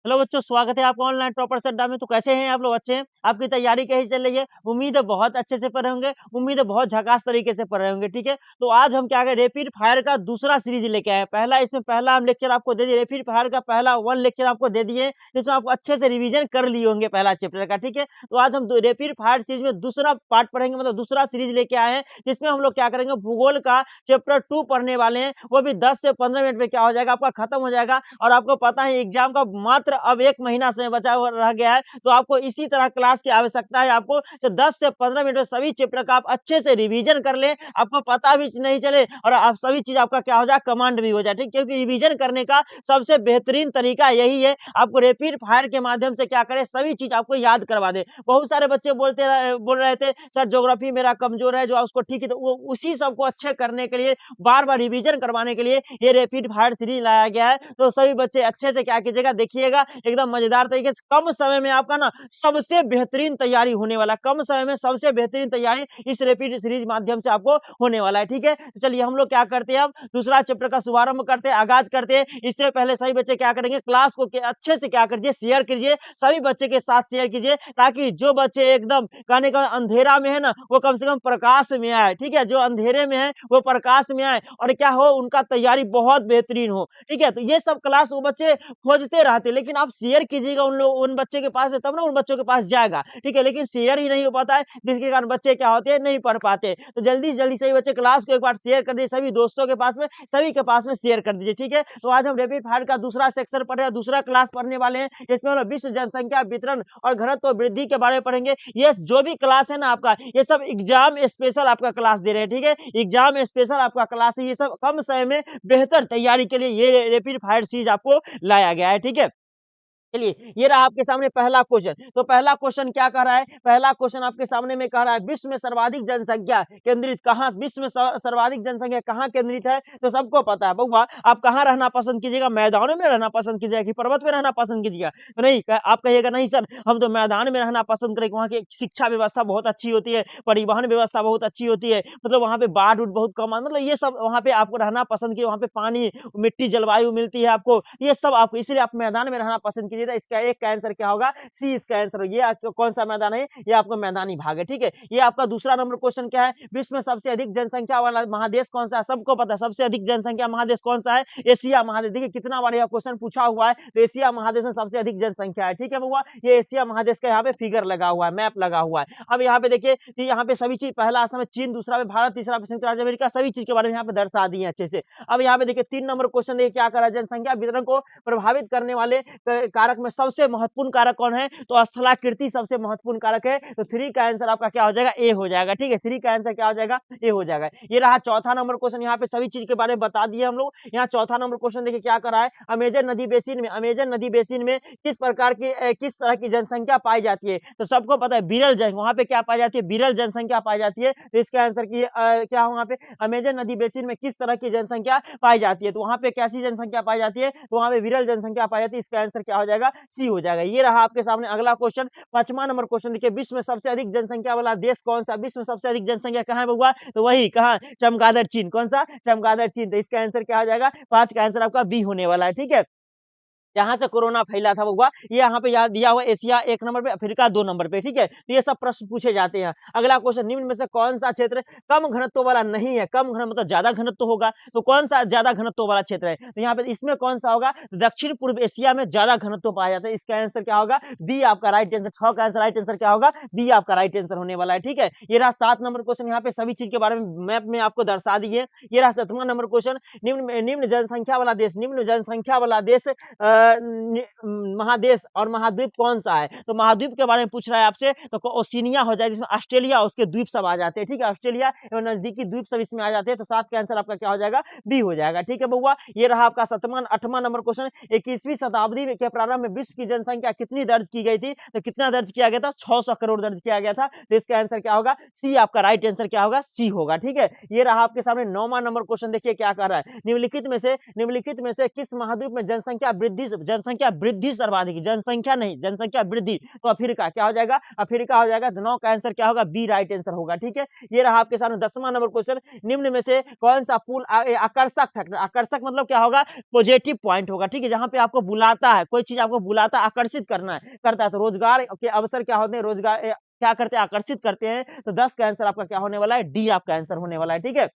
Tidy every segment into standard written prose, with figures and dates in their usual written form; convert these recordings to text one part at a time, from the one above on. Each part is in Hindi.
हेलो बच्चों, स्वागत है आपका ऑनलाइन टॉपर्स अड्डा में। तो कैसे हैं आप लोग? अच्छे हैं? आपकी तैयारी कैसी चल रही है? उम्मीद है बहुत अच्छे से पढ़े होंगे, उम्मीद है बहुत झकास तरीके से पढ़ रहे होंगे। ठीक है, तो आज हम क्या करें, रैपिड फायर का दूसरा सीरीज लेके आए हैं। पहला हम लेक्चर आपको दे दिए, रैपिड फायर का पहला 1 लेक्चर आपको दे दिए, जिसमें आपको अच्छे से रिवीजन कर लिए होंगे पहला चैप्टर का। ठीक है, तो आज हम रैपिड फायर सीरीज में दूसरा पार्ट पढ़ेंगे, मतलब दूसरा सीरीज लेके आए हैं, जिसमें हम लोग क्या करेंगे, भूगोल का चैप्टर 2 पढ़ने वाले हैं। वो भी 10 से 15 मिनट में क्या हो जाएगा, आपका खत्म हो जाएगा। और आपको पता है एग्जाम का मात्र अब 1 महीना समय बचा हुआ रह गया है, तो आपको इसी तरह क्लास की आवश्यकता है। आपको तो 10 से 15 मिनट में सभी चैप्टर का आप अच्छे से रिवीजन कर लें, आपको पता भी नहीं चले और आप सभी चीज आपका क्या हो जाए, कमांड भी हो जाए। ठीक, क्योंकि रिवीजन करने का सबसे बेहतरीन तरीका यही है, आपको रैपिड फायर के माध्यम से क्या करें, सभी चीज आपको याद करवा दे। बहुत सारे बच्चे बोल रहे थे सर ज्योग्राफी मेरा कमजोर है, जो उसको ठीक है, तो वो उसी सबको अच्छे करने के लिए, बार बार रिवीजन करवाने के लिए ये रैपिड फायर सीरीज लाया गया है। तो सभी बच्चे अच्छे से क्या कीजिएगा, देखिएगा, एकदम मजेदार तरीके से कम समय में आपका ना सबसे बेहतरीन तैयारी होने वाला, कम समय में सबसे बेहतरीन तैयारी इस रैपिड सीरीज माध्यम से आपको होने वाला है। ठीक है, तो चलिए हम लोग क्या करते हैं, अब दूसरा चैप्टर का शुभारंभ करते हैं, आगाज करते हैं। इससे पहले सभी बच्चे क्या करेंगे, क्लास को अच्छे से क्या करिए, शेयर कीजिए, सभी बच्चे के साथ शेयर कीजिए, ताकि जो बच्चे एकदम कहने का अंधेरा में है ना, वो कम से कम प्रकाश में आए। ठीक है, जो अंधेरे में है वो प्रकाश में आए और क्या हो, उनका तैयारी बहुत बेहतरीन हो। ठीक है, तो ये सब क्लास वो बच्चे खोजते रहते, लेकिन आप शेयर कीजिएगा उन बच्चे के पास में, तब ना उन बच्चों के पास जाएगा। ठीक है, लेकिन शेयर ही नहीं हो पाता है, जिसके कारण बच्चे क्या होते हैं, नहीं पढ़ पाते। तो जल्दी से जल्दी सही बच्चे क्लास को एक बार शेयर कर दीजिए, सभी दोस्तों के पास में, सभी के पास में शेयर कर दीजिए। ठीक है, तो आज हम रैपिड फायर का दूसरा सेक्शन पढ़ रहे हैं, दूसरा क्लास पढ़ने वाले हैं। इसमें हम विश्व जनसंख्या वितरण और घनत्व वृद्धि के बारे में पढ़ेंगे। ये जो भी क्लास है ना आपका, ये सब एग्जाम स्पेशल आपका क्लास दे रहे हैं। ठीक है, एग्जाम स्पेशल आपका क्लास है, ये सब कम समय में बेहतर तैयारी के लिए ये रैपिड फायर सीरीज आपको लाया गया है। ठीक है, चलिए ये रहा आपके सामने पहला क्वेश्चन। तो पहला क्वेश्चन क्या कह रहा है, पहला क्वेश्चन आपके सामने में कह रहा है, विश्व में सर्वाधिक जनसंख्या केंद्रित कहां, विश्व में सर्वाधिक जनसंख्या कहां केंद्रित है? तो सबको पता है बउआ, आप कहां रहना पसंद कीजिएगा, मैदानों में रहना पसंद कीजिएगा कि पर्वत में रहना पसंद कीजिएगा? तो नहीं, आप कहिएगा नहीं सर, हम तो मैदान में रहना पसंद करेंगे, वहां की शिक्षा व्यवस्था बहुत अच्छी होती है, परिवहन व्यवस्था बहुत अच्छी होती है, मतलब वहां पे बाढ़ बहुत कम, मतलब ये सब वहां पे आपको रहना पसंद कीजिए, वहां पे पानी, मिट्टी, जलवायु मिलती है आपको, ये सब आपको, इसलिए आप मैदान में रहना पसंद कीजिए। इसका एक का आंसर क्या होगा, सी इसका आंसर। ये आपको कौन सा मैदान है, ये आपका मैदानी भाग है। ठीक है, ये आपका दूसरा नंबर क्वेश्चन क्या है, विश्व में सबसे अधिक जनसंख्या वाला महादेश कौन सा है? सबको पता है सबसे अधिक जनसंख्या महादेश कौन सा है, एशिया महादेश। देखिए कितना बार यह क्वेश्चन पूछा हुआ है, तो एशिया महादेश में सबसे अधिक जनसंख्या है। ठीक है बउआ, ये एशिया महादेश का यहाँ पे फिगर लगा हुआ है, मैप लगा हुआ है। अब यहाँ पे देखिए, यहाँ पे सभी चीज, पहला स्थान में चीन, दूसरा में भारत, तीसरा में संयुक्त राज्य अमेरिका, सभी चीज के बारे में यहाँ पे दर्शा दिए अच्छे से। अब यहाँ पे देखिए 3 नंबर क्वेश्चन देखिए क्या कर रहा है, जनसंख्या वितरण को प्रभावित करने वाले कारक में सबसे महत्वपूर्ण कारक कौन है? तो स्थलाकृति सबसे महत्वपूर्ण कारक है। तो 3 का आंसर आपका क्या हो जाएगा, ए हो जाएगा। ठीक है, 3 का आंसर क्या हो जाएगा, ए हो जाएगा। ये रहा चौथा नंबर क्वेश्चन, यहाँ पे सभी चीज के बारे में बता दिए हम लोग। यहाँ चौथा नंबर क्वेश्चन देखिए क्या कर रहा है, अमेजन नदी बेसिन में किस प्रकार की किस तरह की जनसंख्या पाई जाती है? तो सबको पता है विरल जन, वहां पे क्या पाई जाती है, विरल जनसंख्या पाई जाती है। तो इसका आंसर की क्या वहां पे, अमेजन नदी बेसिन में किस तरह की जनसंख्या पाई जाती है? तो वहां पे कैसी जनसंख्या पाई जाती है? तो वहां पे विरल जनसंख्या पाई जाती है। इसका आंसर क्या हो जाएगा, सी हो जाएगा। ये रहा आपके सामने अगला क्वेश्चन, 5वां नंबर क्वेश्चन देखिए, विश्व में सबसे अधिक जनसंख्या वाला देश कौन सा? विश्व में सबसे अधिक जनसंख्या कहां है बउआ? तो वही कहां, चमगादड़ चीन। कौन सा, चमगादड़ चीन। तो इसका आंसर क्या हो जाएगा, 5 का आंसर आपका बी होने वाला है। ठीक है, जहां से कोरोना फैला था हुआ, ये यहाँ पे याद दिया हुआ, एशिया 1 नंबर पे, अफ्रीका 2 नंबर पे। ठीक है, तो ये सब प्रश्न पूछे जाते हैं। अगला क्वेश्चन, निम्न में से कौन सा क्षेत्र कम घनत्व वाला नहीं है? कम घन मतलब ज्यादा घनत्व होगा, तो कौन सा ज्यादा घनत्व वाला क्षेत्र है? तो यहाँ पे इसमें कौन सा होगा, दक्षिण पूर्व एशिया में ज्यादा घनत्व पाया जाता है। इसका आंसर क्या होगा, डी आपका राइट आंसर। 6 का आंसर राइट आंसर क्या होगा, डी आपका राइट आंसर होने वाला है। ठीक है, ये रहा 7 नंबर क्वेश्चन, यहाँ पे सभी चीज के बारे में मैप में आपको दर्शा दिए। ये रहा 7वां नंबर क्वेश्चन, निम्न जनसंख्या वाला देश, निम्न जनसंख्या वाला देश महादेश और महाद्वीप कौन सा है? तो महाद्वीप के बारे में पूछ रहा है आपसे, तो ओशिनिया हो जाए, जिसमें ऑस्ट्रेलिया उसके द्वीप सब आ जाते हैं। ठीक है, ऑस्ट्रेलिया एवं नजदीकी द्वीप सब इसमें आ जाते हैं। तो 7 का आंसर आपका क्या हो जाएगा, बी हो जाएगा। ठीक है बउआ, ये रहा आपका 8वां नंबर क्वेश्चन, 21वीं शताब्दी के प्रारंभ में विश्व की जनसंख्या कितनी दर्ज की गई थी? तो कितना दर्ज किया गया था, 600 करोड़ दर्ज किया गया था। तो इसका आंसर क्या होगा, सी आपका राइट आंसर क्या होगा, सी होगा। ठीक है, ये रहा आपके सामने 9वां नंबर क्वेश्चन, देखिए क्या कर रहा है, निम्नलिखित में से किस महाद्वीप में जनसंख्या जनसंख्या वृद्धि सर्वाधिक, जनसंख्या नहीं, जनसंख्या वृद्धि, तो अफ्रीका क्या हो जाएगा, अफ्रीका हो जाएगा। तो 9 का आंसर क्या होगा, बी राइट आंसर होगा। ठीक है, ये रहा आपके सामने 10वां नंबर क्वेश्चन। निम्न में से कौन सा पुल आकर्षक फैक्टर, आकर्षक मतलब क्या होगा, पॉजिटिव पॉइंट होगा। ठीक है, जहां पे आपको बुलाता है, कोई चीज आपको बुलाता है, आकर्षित करना है, करता है, तो रोजगार के अवसर क्या होते हैं, रोजगार क्या करते हैं, आकर्षित करते हैं। तो 10 का आंसर आपका क्या होने वाला है, डी आपका आंसर होने वाला है। ठीक है,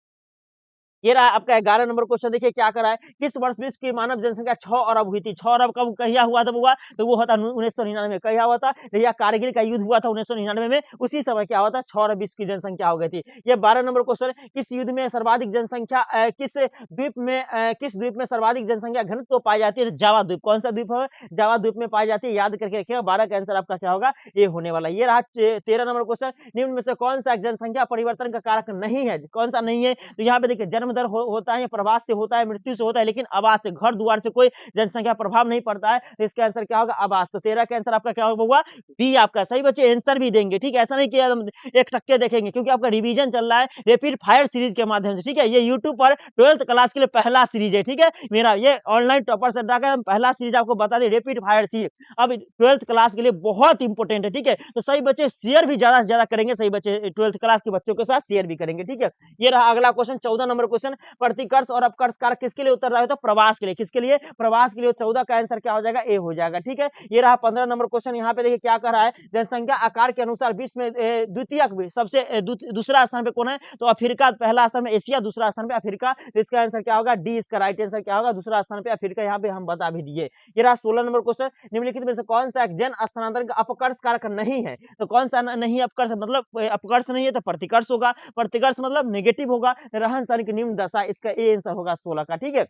ये रहा आपका 11 नंबर क्वेश्चन। देखिए क्या करा है, किस वर्ष विश्व की मानव जनसंख्या 6 अरब हुई थी। 6 अरब कब कहिया हुआ था हुआ, तो वो होता 1999 में। कहिया हुआ था, भैया कारगिल का युद्ध हुआ था 1999 में, उसी समय क्या हुआ था, 6 अरब विश्व की जनसंख्या हो गई थी। ये 12 नंबर क्वेश्चन, किस युद्ध में सर्वाधिक जनसंख्या किस द्वीप में सर्वाधिक जनसंख्या घनत्व पाई जाती है, जावा द्वीप। कौन सा द्वीप है, जावा द्वीप में पाई जाती है, याद करके रखिएगा। 12 का आंसर आपका क्या होगा, ए होने वाला। ये रहा 13 नंबर क्वेश्चन, निम्न में से कौन सा जनसंख्या परिवर्तन का कारक नहीं है, कौन सा नहीं है। तो यहाँ पे देखिए जन्म दर होता है, प्रवास से होता है, मृत्यु से होता है, लेकिन आवास से, घर द्वार से कोई जनसंख्या प्रभाव नहीं पड़ता है। तो इसका आंसर क्या होगा, आवास। तो 13 का आंसर आपका क्या होगा, बी आपका। सही बच्चे आंसर भी देंगे, ठीक है, ऐसा नहीं कि हम एक टक्के देखेंगे, क्योंकि आपका रिवीजन चल रहा है रैपिड फायर सीरीज के माध्यम से। ठीक है, ये यूट्यूब पर 12th क्लास के लिए पहला सीरीज है। ठीक है, मेरा ये ऑनलाइन टॉपर्स अड्डा का पहला सीरीज आपको बता दें, रैपिड फायर सीरीज अब 12th क्लास के लिए बहुत इंपॉर्टेंट है। ठीक है, तो सही बच्चे शेयर भी ज्यादा से ज्यादा करेंगे, सही बच्चे 12th क्लास के बच्चों के साथ शेयर भी करेंगे। ठीक है, ये रहा अगला क्वेश्चन 14 नंबर क्वेश्चन, प्रतिकर्ष और अपकर्ष कारक किसके लिए उत्तर रहा है, तो प्रवास के लिए। किसके लिए, प्रवास के लिए। 14 का आंसर क्या हो जाएगा, ए हो जाएगा। ठीक है, ये रहा 15 नंबर क्वेश्चन। यहाँ पे देखिए क्या कर रहा है, जनसंख्या आकार के अनुसार विश्व में द्वितीयक सबसे दूसरा स्थान पे कौन है, तो अफ्रीका। पहला स्थान में एशिया, दूसरा स्थान पे अफ्रीका। तो इसका आंसर क्या होगा, डी इसका राइट आंसर क्या होगा, दूसरा स्थान पे अफ्रीका। यहाँ पे हम बता भी दिए। ये रहा 16 नंबर क्वेश्चन, निम्नलिखित में से कौन सा जन स्थानांतरण का अपकर्ष कारक नहीं है, तो कौन सा नहीं अपकर्ष, मतलब अपकर्ष नहीं है तो प्रतिकर्ष होगा। प्रतिकर्ष मतलब नेगेटिव होगा। रहन सहन की निम्न दशा, इसका ए आंसर होगा 16 का। ठीक है,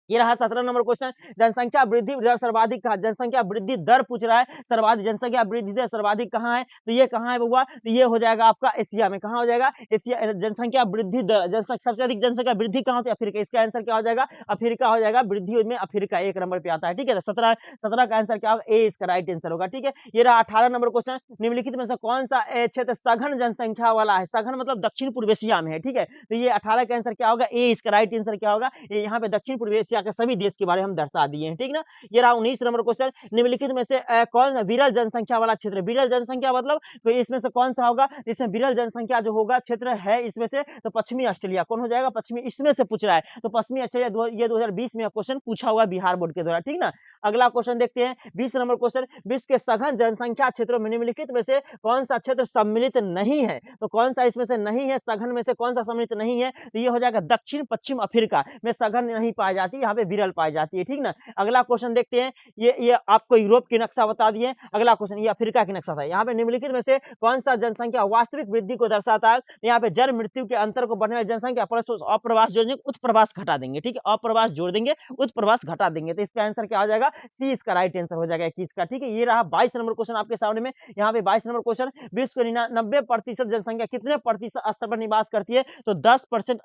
ये रहा 17 नंबर क्वेश्चन, जनसंख्या वृद्धि दर सर्वाधिक कहा, जनसंख्या वृद्धि दर पूछ रहा है, सर्वाधिक जनसंख्या वृद्धि दर सर्वाधिक कहाँ है, तो ये कहाँ है बउआ, तो ये हो जाएगा आपका एशिया में। कहाँ हो जाएगा, एशिया। जनसंख्या वृद्धि दर, जनसंख्या सबसे अधिक जनसंख्या वृद्धि कहाँ होती है, अफ्रीका। इसका आंसर क्या हो जाएगा, अफ्रीका हो जाएगा। वृद्धि में अफ्रीका 1 नंबर पे आता है। ठीक है, तो 17 का आंसर क्या होगा, ए इसका राइट आंसर होगा। ठीक है, ये रहा 18 नंबर क्वेश्चन, निम्नलिखित में से कौन सा क्षेत्र सघन जनसंख्या वाला है, सघन मतलब दक्षिण पूर्व एशिया में है। ठीक है, तो ये 18 का आंसर क्या होगा, ए इसका राइट आंसर क्या होगा, ये यहाँ पे दक्षिण पूर्व एशिया के सभी देश के बारे में हम दर्शा दिए हैं। ठीक ना, ये रहा 19 नंबर क्वेश्चन, निम्नलिखित में से कौन विरल जनसंख्या वाला क्षेत्र, विरल जनसंख्या मतलब तो इसमें से कौन सा होगा, इसमें विरल जनसंख्या जो होगा क्षेत्र है इसमें से, तो पश्चिमी ऑस्ट्रेलिया। कौन हो जाएगा, पश्चिमी, इसमें से पूछ रहा है, तो पश्चिमी ऑस्ट्रेलिया। ये 2020 में क्वेश्चन पूछा हुआ बिहार बोर्ड के द्वारा। ठीक ना, अगला क्वेश्चन देखते हैं 20 नंबर क्वेश्चन, विश्व के सघन जनसंख्या क्षेत्रों में निम्नलिखित में से कौन सा क्षेत्र सम्मिलित नहीं है, तो कौन सा इसमें से नहीं है, सघन में से कौन सा सम्मिलित नहीं है, तो ये हो जाएगा दक्षिण पश्चिम अफ्रीका में सघन नहीं पाई जाती, यहाँ पे विरल पाई जाती है। ठीक ना, अगला क्वेश्चन देखते हैं, ये आपको यूरोप की नक्शा बता दिए। अगला क्वेश्चन ये अफ्रीका की नक्शा था। यहाँ पे निम्नलिखित में से कौन सा जनसंख्या वास्तविक वृद्धि को दर्शाता है, यहाँ पे जन्म मृत्यु के अंतर को बढ़ने वाली जनसंख्या प्लस अप्रवास जोड़ देंगे, उत्प्रवास घटा देंगे। ठीक है, अप्रवास जोड़ देंगे, उत्प्रवास घटा देंगे, तो इसका आंसर क्या हो जाएगा, सी इसका राइट आंसर हो जाएगा 21 का। ठीक है, ये रहा 22 नंबर क्वेश्चन आपके सामने में। यहाँ पे 22 नंबर क्वेश्चन, विश्व की 90% जनसंख्या कितने प्रतिशत स्तर पर निवास करती है, तो 10%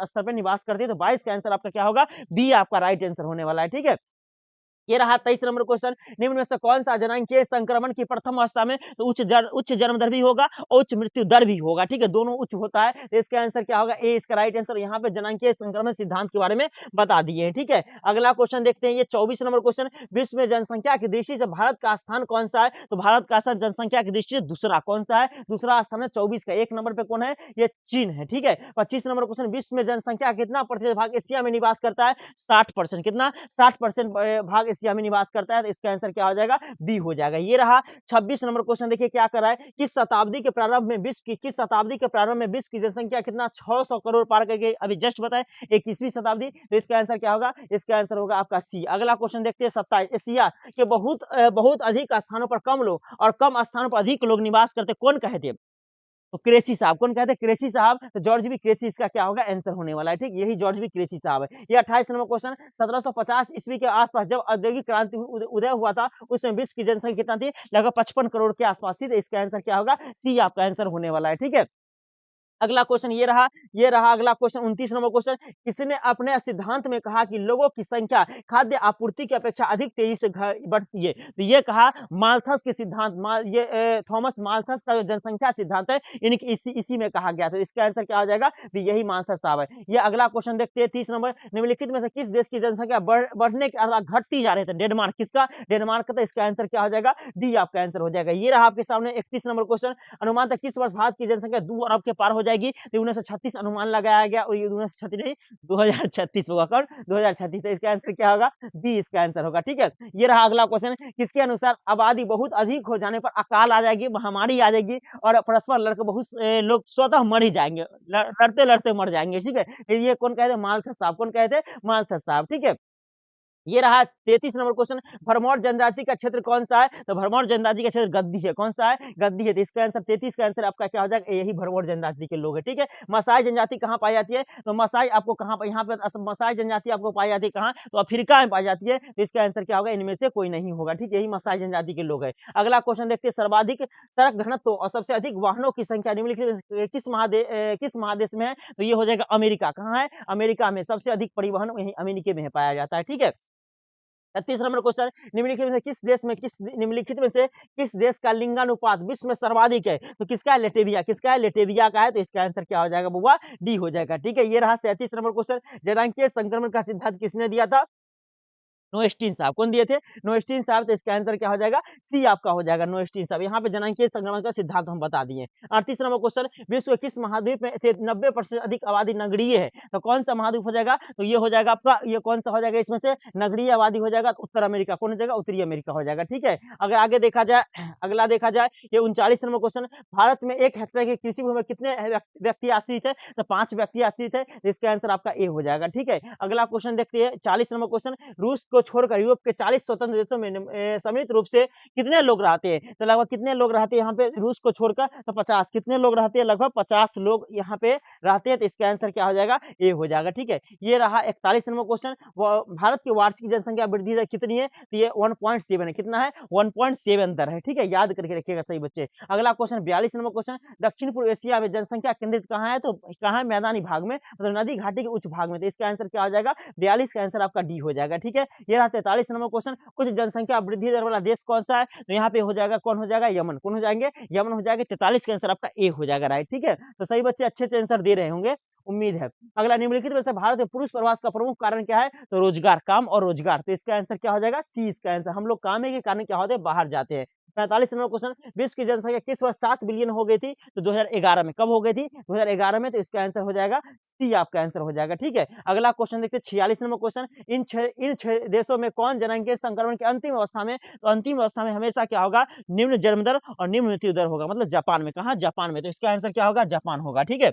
स्तर पर निवास करती है। तो 22 का आंसर आपका क्या होगा, बी आपका राइट आंसर होने वाला है। ठीक है, ये रहा 23 नंबर क्वेश्चन, निम्न में से कौन सा जनांकीय संक्रमण की प्रथम अवस्था में तो उच्च जन्म दर भी होगा, उच्च मृत्यु दर भी होगा। ठीक है, दोनों उच्च होता है, तो इसका आंसर क्या होगा, ए इसका राइट आंसर। यहाँ पे जनांकीय संक्रमण सिद्धांत के बारे में बता दिए हैं। ठीक है, अगला क्वेश्चन देखते हैं, ये 24 नंबर क्वेश्चन, विश्व में जनसंख्या की दृष्टि से भारत का स्थान कौन सा है, तो भारत का स्थान जनसंख्या की दृष्टि से दूसरा कौन सा है, दूसरा स्थान है 24 का। 1 नंबर पे कौन है, ये चीन है। ठीक है, 25 नंबर क्वेश्चन, विश्व में जनसंख्या कितना प्रतिशत भाग एशिया में निवास करता है, 60%। कितना, 60% भाग एशिया में निवास करता है, तो इसका आंसर क्या हो जाएगा, बी हो जाएगा। ये रहा 26 नंबर क्वेश्चन, देखिए क्या कर रहा है, किस शताब्दी के प्रारंभ में विश्व की जनसंख्या कितना 600 करोड़ पार कर गई, अभी जस्ट बताए 21वीं शताब्दी। तो इसका आंसर क्या होगा, इसका आंसर होगा आपका सी। अगला क्वेश्चन देखते हैं 27, एशिया के बहुत अधिक स्थानों पर कम लोग और कम स्थानों पर अधिक लोग निवास करते, कौन कहते हैं, तो क्रेची साहब। कौन कहते हैं, क्रेची साहब। तो जॉर्ज बी क्रेची इसका क्या होगा, आंसर होने वाला है। ठीक, यही जॉर्ज बी क्रेची साहब है। ये 28 नंबर क्वेश्चन, 1750 ईस्वी के आसपास जब औद्योगिक क्रांति उदय हुआ था, उसमें विश्व की जनसंख्या कितना थी, लगभग 55 करोड़ के आसपास थी। तो इसका आंसर क्या होगा, सी आपका आंसर होने वाला है। ठीक है, अगला क्वेश्चन ये रहा अगला क्वेश्चन 29 नंबर क्वेश्चन। किसने अपने सिद्धांत में कहा कि लोगों की संख्या खाद्य आपूर्ति की अपेक्षा अधिक तेजी से बढ़ती है? तो ये कहा माल्थस के सिद्धांत, ये थॉमस माल्थस का जो जनसंख्या सिद्धांत है इसी में कहा गया था। इसका आंसर क्या हो जाएगा? तो यही माल्थस साहब है। ये अगला क्वेश्चन देखते हैं 30 नंबर। निम्नलिखित में से किस देश की जनसंख्या बढ़ने के अलावा घटती जा रही है? डेनमार्क। किसका? डेनमार्क का। तो इसका आंसर क्या हो जाएगा? डी आपका आंसर हो जाएगा। ये रहा आपके सामने 31 नंबर क्वेश्चन। अनुमान था किस वर्ष भारत की जनसंख्या 2 अरब के पार हो जाएगी? तो 1936 अनुमान लगाया गया और ये 1936 नहीं 2036 होगा। कौन? 2036। तो इसका आंसर क्या होगा? डी इसका आंसर होगा। ठीक है। ये रहा अगला क्वेश्चन। किसके अनुसार आबादी बहुत अधिक हो जाने पर अकाल आ जाएगी, महामारी आ जाएगी और परस्पर लड़कर बहुत लोग स्वतः मर ही जाएंगे, लड़ते लड़ते मर जाएंगे। ठीक है। ये कौन कहते हैं? माल्थस साहब। कौन कहते हैं? माल्थस साहब। ठीक है। ये रहा 33 नंबर क्वेश्चन। भरमौर जनजाति का क्षेत्र कौन सा है? तो भरमौर जनजाति का क्षेत्र गद्दी है। कौन सा है? गद्दी है। तो इसका आंसर 33 का आंसर आपका क्या हो जाएगा? यही भरमौर जनजाति के लोग है। ठीक है। मसाई जनजाति कहाँ पाई जाती है? तो मसाई आपको कहाँ पर, यहाँ पे मसाई जनजाति आपको पाई जाती है कहाँ? तो अफ्रीका में पाई जाती है। तो इसका आंसर क्या होगा? इनमें से कोई नहीं होगा। ठीक है। यही मसाई जनजाति के लोग है। अगला क्वेश्चन देखते हैं। सर्वाधिक सड़क घनत्व और सबसे अधिक वाहनों की संख्या निम्नलिखित किस महादेश में है? तो ये हो जाएगा अमेरिका। कहाँ है? अमेरिका में सबसे अधिक परिवहन यही अमेरिका में पाया जाता है। ठीक है। 36 नंबर क्वेश्चन। निम्नलिखित में से किस देश का लिंगानुपात विश्व में सर्वाधिक है? तो किसका है? लेटेविया। किसका है? लेटेविया का है। तो इसका आंसर क्या हो जाएगा बुआ? डी हो जाएगा। ठीक है। ये रहा 37 नंबर क्वेश्चन। जननांगीय संक्रमण का सिद्धांत किसने दिया था? नोएस्टीन साहब। कौन दिए थे? नोएस्टीन साहब। तो इसका आंसर क्या हो जाएगा? सी आपका हो जाएगा, नोएस्टीन साहब। यहाँ पे जननांगीय संक्रमण का सिद्धांत हम बता दिए। 38 नंबर क्वेश्चन। विश्व के किस महाद्वीप में 90% अधिक आबादी नगरीय है? तो कौन सा महाद्वीप हो जाएगा? तो ये हो जाएगा आपका, ये कौन सा हो जाएगा इसमें से? नगरीय आबादी हो जाएगा उत्तर अमेरिका। कौन हो जाएगा? उत्तरी अमेरिका हो जाएगा। ठीक है। अगर आगे देखा जाए, अगला देखा जाए, ये 39 नंबर क्वेश्चन। भारत में 1 हेक्टेयर की कृषि भूमि में कितने व्यक्ति आश्रित है? तो 5 व्यक्ति आश्रित है। इसका आंसर आपका ए हो जाएगा। ठीक है। अगला क्वेश्चन देखते हैं 40 नंबर क्वेश्चन। रूस को छोड़कर यूरोप के 40 स्वतंत्र देशों में सम्मिलित रूप से कितने लोग रहते हैं? तो लगभग कितने लोग रहते हैं यहाँ पे रूस को छोड़कर? तो 50। कितने लोग रहते हैं? लगभग 50 लोग यहाँ पे रहते हैं। तो इसका आंसर क्या हो जाएगा? ए हो जाएगा। ठीक है। ये रहा 41 नंबर क्वेश्चन। भारत की वार्षिक जनसंख्या वृद्धि दर कितनी है? तो ये 1.7 है। कितना है? 1.7 दर है। ठीक है। याद करके रखिएगा सही बच्चे। अगला क्वेश्चन 42 नंबर क्वेश्चन। दक्षिण पूर्व एशिया में जनसंख्या केंद्रित कहाँ है? तो कहाँ है? मैदानी भाग में, मतलब नदी घाटी के उच्च भाग में। तो इसका आंसर क्या हो जाएगा? 42 का आंसर आपका डी हो जाएगा। ठीक है। ये रहा 43 नंबर क्वेश्चन। कुछ जनसंख्या वृद्धि दर वाला देश कौन सा है? तो यहाँ पे हो जाएगा, कौन हो जाएगा? यमन। कौन हो जाएंगे? यमन हो जाएगा। 43 का आंसर आपका ए हो जाएगा। राइट। ठीक है। तो सही बच्चे अच्छे से आंसर दे रहे होंगे, उम्मीद है। अगला, निम्नलिखित में से भारत में पुरुष प्रवास का प्रमुख कारण क्या है? तो रोजगार, काम और रोजगार। तो इसका आंसर क्या हो जाएगा? सी इसका आंसर। हम लोग काम के कारण क्या होते हैं? बाहर जाते हैं। 45 नंबर क्वेश्चन। विश्व की जनसंख्या किस वर्ष 7 बिलियन हो गई थी? तो 2011 में। कब हो गई थी? 2011 में। तो इसका आंसर हो जाएगा सी आपका आंसर हो जाएगा। ठीक है। अगला क्वेश्चन देखते हैं 46 नंबर क्वेश्चन। इन छह देशों में कौन जननांगीय संक्रमण की अंतिम अवस्था में? तो अंतिम अवस्था में हमेशा क्या होगा? निम्न जन्म दर और निम्न मृत्यु दर होगा। मतलब जापान में। कहा? जापान में। तो इसका आंसर क्या होगा? जापान होगा। ठीक है।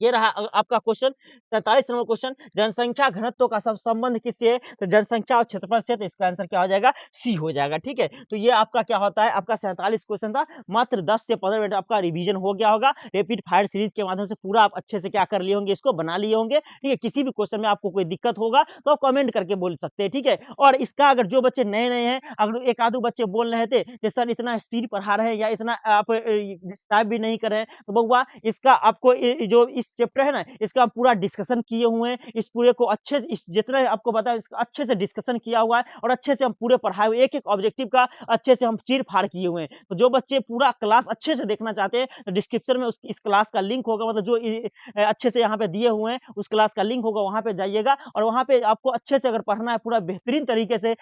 ये रहा आपका क्वेश्चन 43 नंबर क्वेश्चन। जनसंख्या घनत्व का सब संबंध किससे है? तो जनसंख्या और क्षेत्रफल से। तो इसका आंसर क्या हो जाएगा? सी हो जाएगा। ठीक है। तो ये आपका क्या होता है? आपका 47 क्वेश्चन था। मात्र 10 से 15 मिनट आपका रिवीजन हो गया होगा। रैपिड फायर सीरीज के माध्यम से पूरा आप अच्छे से क्या कर लिए होंगे? इसको बना लिए होंगे। ठीक है। किसी भी क्वेश्चन में आपको कोई दिक्कत होगा तो आप कमेंट करके बोल सकते हैं। ठीक है। और इसका अगर जो बच्चे नए नए हैं, अगर एक आधु बच्चे बोल रहे थे कि सर इतना स्पीड पढ़ा रहे हैं या इतना आप डिस्क्राइब भी नहीं कर रहे हैं, तो बउआ इसका आपको जो इस चैप्टर है ना, इसका पूरा डिस्कशन किए हुए हैं। इस पूरे को अच्छे से, जितना आपको पता है इसका अच्छे से डिस्कशन किया हुआ है और अच्छे से हम पूरे पढ़ाए हुए, एक एक ऑब्जेक्टिव का अच्छे से हम चीर फाड़ किए हुए हैं। तो जो बच्चे पूरा क्लास अच्छे से देखना चाहते हैं तो डिस्क्रिप्शन में इस क्लास का लिंक होगा, मतलब जो अच्छे से यहाँ पे दिए हुए हैं उस क्लास का लिंक होगा, वहां पे जाइएगा और वहां पे आपको अच्छे से अगर पढ़ना है पूरा बेहतरीन तरीके से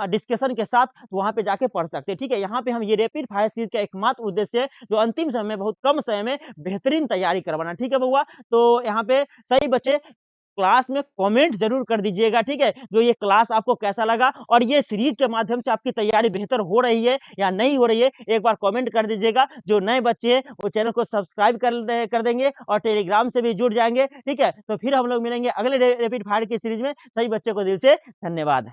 डिस्कशन के साथ, तो वहां पे जाके पढ़ सकते हैं। ठीक है। यहाँ पे हम ये रैपिड फायर सीरीज का एकमात्र उद्देश्य है जो अंतिम समय में, बहुत कम समय में बेहतरीन तैयारी करवाना। ठीक है बउआ। तो यहाँ पे सही बच्चे क्लास में कमेंट जरूर कर दीजिएगा। ठीक है। जो ये क्लास आपको कैसा लगा और ये सीरीज के माध्यम से आपकी तैयारी बेहतर हो रही है या नहीं हो रही है, एक बार कमेंट कर दीजिएगा। जो नए बच्चे हैं वो चैनल को सब्सक्राइब कर देंगे और टेलीग्राम से भी जुड़ जाएंगे। ठीक है। तो फिर हम लोग मिलेंगे अगले रैपिड फायर की सीरीज में। सही बच्चे को दिल से धन्यवाद।